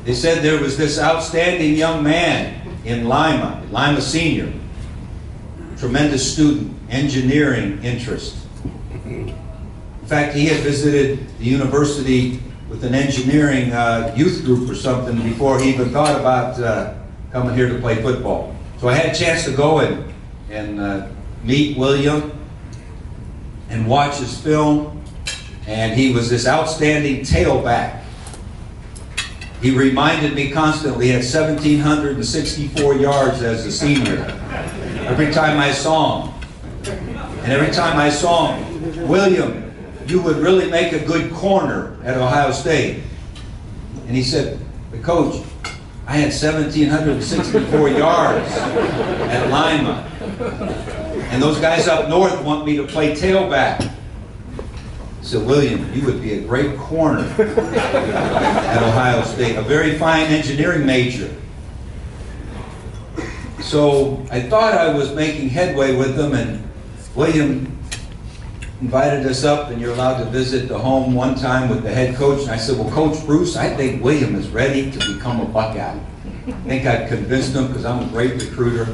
They said there was this outstanding young man in Lima Senior, tremendous student, engineering interest. In fact, he had visited the university with an engineering youth group or something before he even thought about coming here to play football. So I had a chance to go and meet William and watch his film, and he was this outstanding tailback. He reminded me constantly he had 1,764 yards as a senior. Every time I saw him, and every time I saw him, William, you would really make a good corner at Ohio State. And he said, but Coach, I had 1,764 yards at Lima. And those guys up north want me to play tailback. I said, William, you would be a great corner at Ohio State, a very fine engineering major. So I thought I was making headway with them, and William invited us up, and you're allowed to visit the home one time with the head coach. And I said, well, Coach Bruce, I think William is ready to become a Buckeye. I think I've convinced him because I'm a great recruiter.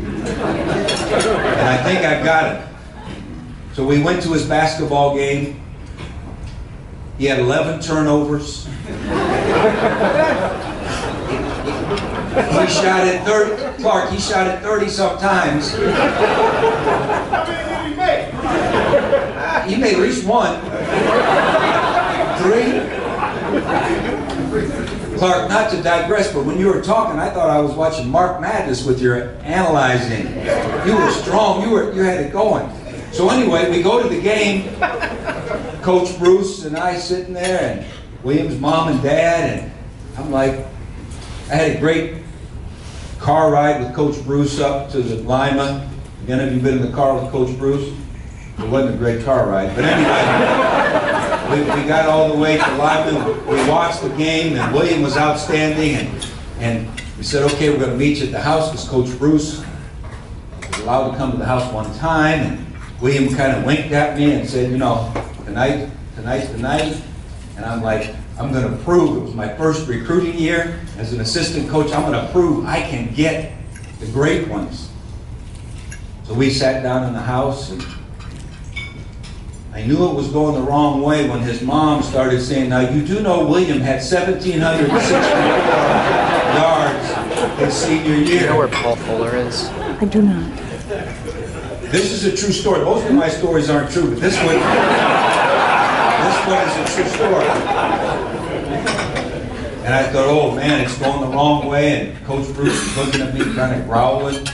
And I think I've got it. So we went to his basketball game. He had 11 turnovers. He shot at 30, Clark, he shot at 30 sometimes. How many did he make? He made at least one. 3. Clark, not to digress, but when you were talking, I thought I was watching Mark Madness with your analyzing. You were strong, you had it going. So anyway, we go to the game, Coach Bruce and I sitting there, and William's mom and dad, and I'm like, I had a great car ride with Coach Bruce up to the Lima. Again, have you been in the car with Coach Bruce? It wasn't a great car ride, but anyway, we got all the way to Lima. We watched the game, and William was outstanding, and we said, okay, we're going to meet you at the house because Coach Bruce was allowed to come to the house one time, and William kind of winked at me and said, you know, tonight's the night. And I'm like, I'm going to prove, it was my first recruiting year as an assistant coach, I'm going to prove I can get the great ones. So we sat down in the house, and I knew it was going the wrong way when his mom started saying, now you do know William had 1,764 yards his senior year. Do you know where Paul Fuller is? I do not. This is a true story. Most of my stories aren't true, but this one is a true story. And I thought, oh man, it's going the wrong way, and Coach Bruce is looking at me kind of growling.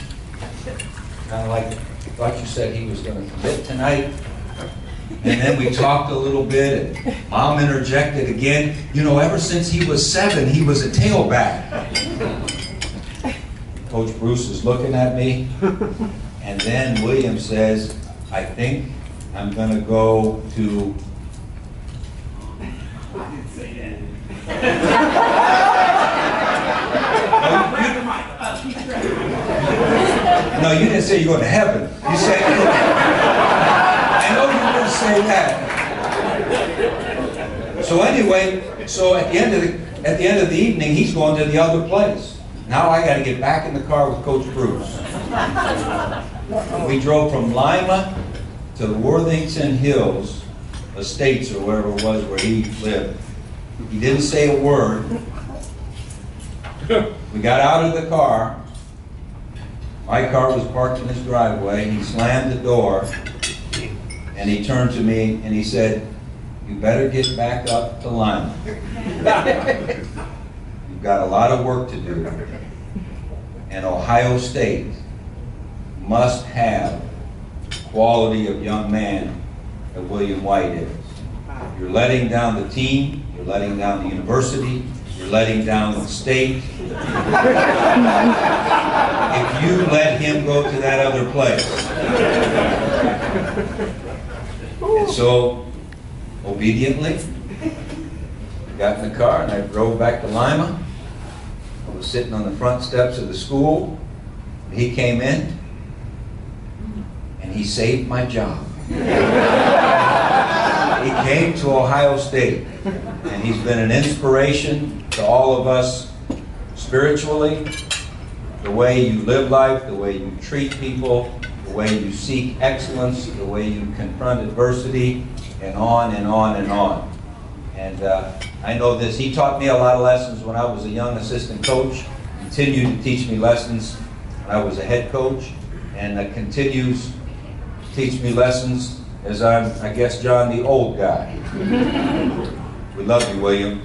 Kind of like, I thought you said he was going to commit tonight. And then we talked a little bit, and Mom interjected again. You know, ever since he was 7, he was a tailback. Coach Bruce is looking at me, and then William says, I think I'm going to go to... I didn't say that. No, you didn't say you're going to heaven. You said... I know you didn't say that. So anyway, so at the end of the evening, he's going to the other place. Now I got to get back in the car with Coach Bruce. We drove from Lima to the Worthington Hills Estates, or wherever it was where he lived. He didn't say a word. We got out of the car. My car was parked in his driveway. He slammed the door, and he turned to me and he said, you better get back up to Lima. You've got a lot of work to do. And Ohio State must have the quality of young man that William White is. You're letting down the team, you're letting down the university, you're letting down the state. If you let him go to that other place. And so, obediently, I got in the car and I drove back to Lima. I was sitting on the front steps of the school. He came in and he saved my job. He came to Ohio State and And he's been an inspiration to all of us spiritually. The way you live life, the way you treat people, the way you seek excellence, the way you confront adversity, and on and on and on. And I know this. He taught me a lot of lessons when I was a young assistant coach, continued to teach me lessons when I was a head coach, and continues to teach me lessons as I'm, I guess, John, the old guy. We love you, William.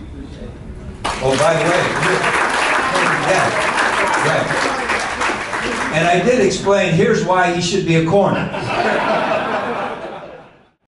Oh, by the way, yeah. And I did explain, here's why he should be a corner.